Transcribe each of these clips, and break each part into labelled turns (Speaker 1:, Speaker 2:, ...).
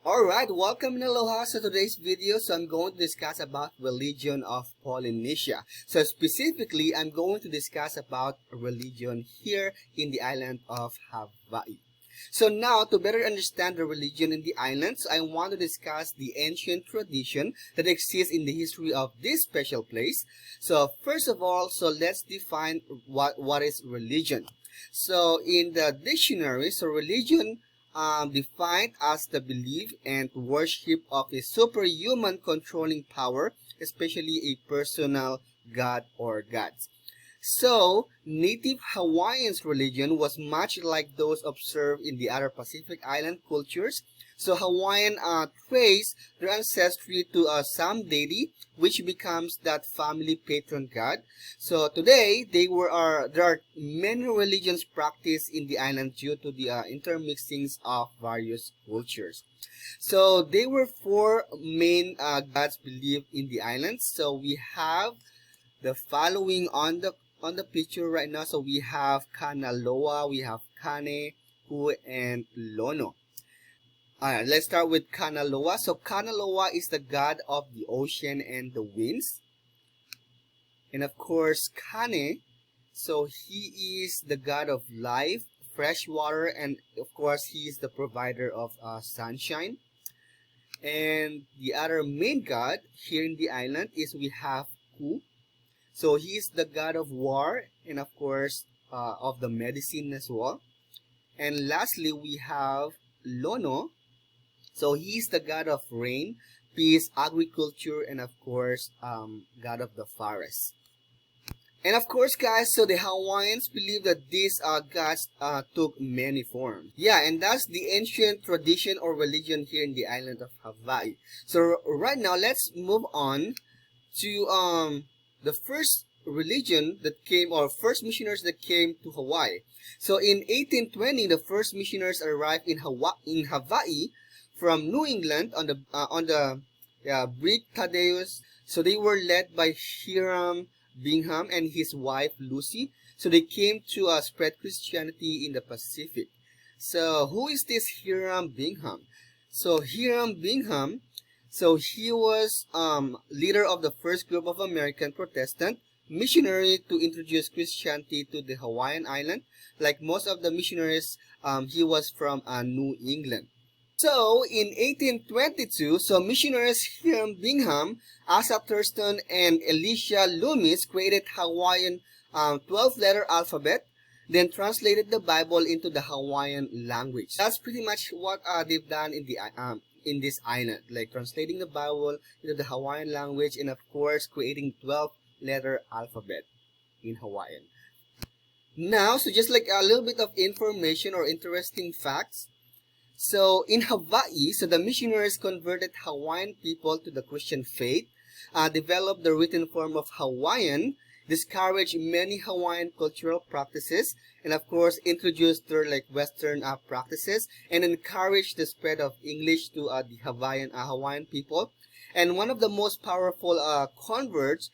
Speaker 1: Alright, welcome and aloha. So today's video, I'm going to discuss about religion of Polynesia. So specifically, I'm going to discuss about religion here in the island of Hawaii. So now, to better understand the religion in the islands, I want to discuss the ancient tradition that exists in the history of this special place. So first of all, let's define what is religion. So in the dictionary, religion defined as the belief and worship of a superhuman controlling power, especially a personal god or gods. So, native Hawaiians' religion was much like those observed in the other Pacific Island cultures. So, Hawaiian trace their ancestry to some deity, which becomes that family patron god. So, today, there are many religions practiced in the island due to the intermixings of various cultures. So, there were four main gods believed in the islands. So, we have the following on the picture right now. So we have Kanaloa, we have Kane, Ku, and Lono. Alright, let's start with Kanaloa. So Kanaloa is the god of the ocean and the winds. And of course, Kane, so he is the god of life, fresh water, and of course, he is the provider of sunshine. And the other main god here in the island is we have Ku. So he is the god of war and of course of the medicine as well. And lastly, we have Lono. So he is the god of rain, peace, agriculture, and of course god of the forest. And of course, guys, so the Hawaiians believe that these gods took many forms. Yeah, and that's the ancient tradition or religion here in the island of Hawaii. So right now, let's move on to the first religion that came, or first missionaries that came to Hawaii. So in 1820, the first missionaries arrived in Hawaii from New England on the Brig Thaddeus. So they were led by Hiram Bingham and his wife Lucy. So they came to spread Christianity in the Pacific. So who is this Hiram Bingham? So Hiram Bingham, so he was leader of the first group of American Protestant missionary to introduce Christianity to the Hawaiian island. Like most of the missionaries, he was from New England. So in 1822, so missionaries Hiram Bingham, Asa Thurston, and Elisha Loomis created Hawaiian 12-letter alphabet, then translated the Bible into the Hawaiian language. That's pretty much what they've done in this island, like translating the Bible into the Hawaiian language, and of course creating 12-letter alphabet in Hawaiian. Now, so just like a little bit of information or interesting facts. So in Hawaii, so the missionaries converted Hawaiian people to the Christian faith, developed the written form of Hawaiian, discouraged many Hawaiian cultural practices, and of course introduced their like Western practices, and encouraged the spread of English to the Hawaiian people. And one of the most powerful converts,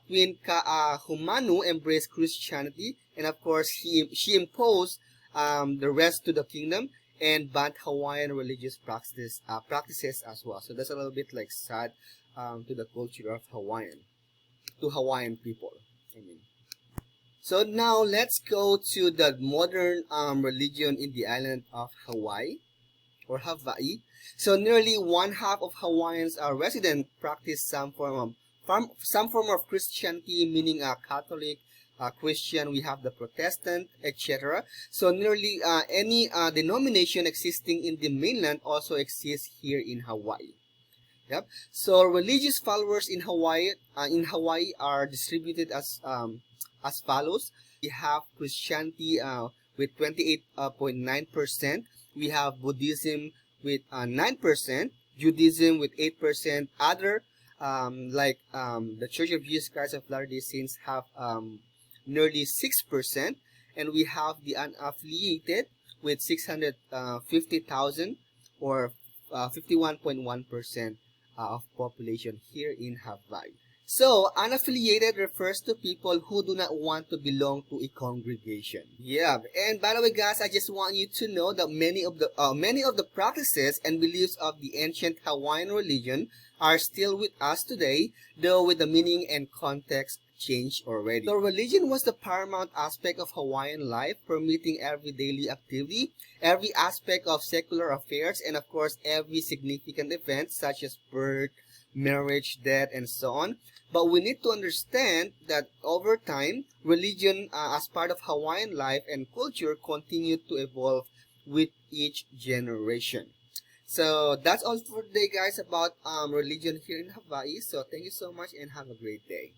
Speaker 1: Queen Ka'ahumanu, embraced Christianity, and of course she imposed the rest to the kingdom and banned Hawaiian religious practices as well. So that's a little bit like sad to the culture of Hawaiian people. I mean. So now let's go to the modern religion in the island of Hawaii. So nearly one half of Hawaiians residents practice some form of Christianity, meaning Catholic, Christian. We have the Protestant, etc. So nearly any denomination existing in the mainland also exists here in Hawaii. Yep. So religious followers in Hawaii are distributed as follows. We have Christianity with 28.9%. We have Buddhism with 9%, Judaism with 8%. Other the Church of Jesus Christ of Latter-day Saints have nearly 6%, and we have the unaffiliated with 650,000 or 51.1% of population here in Hawaii. So, unaffiliated refers to people who do not want to belong to a congregation. Yeah, and by the way, guys, I just want you to know that many of the practices and beliefs of the ancient Hawaiian religion are still with us today, though with the meaning and context changed already. So, religion was the paramount aspect of Hawaiian life, permitting every daily activity, every aspect of secular affairs, and of course, every significant event such as birth, marriage, death, and so on. But we need to understand that over time, religion as part of Hawaiian life and culture continued to evolve with each generation. So that's all for today, guys, about religion here in Hawaii. So thank you so much and have a great day.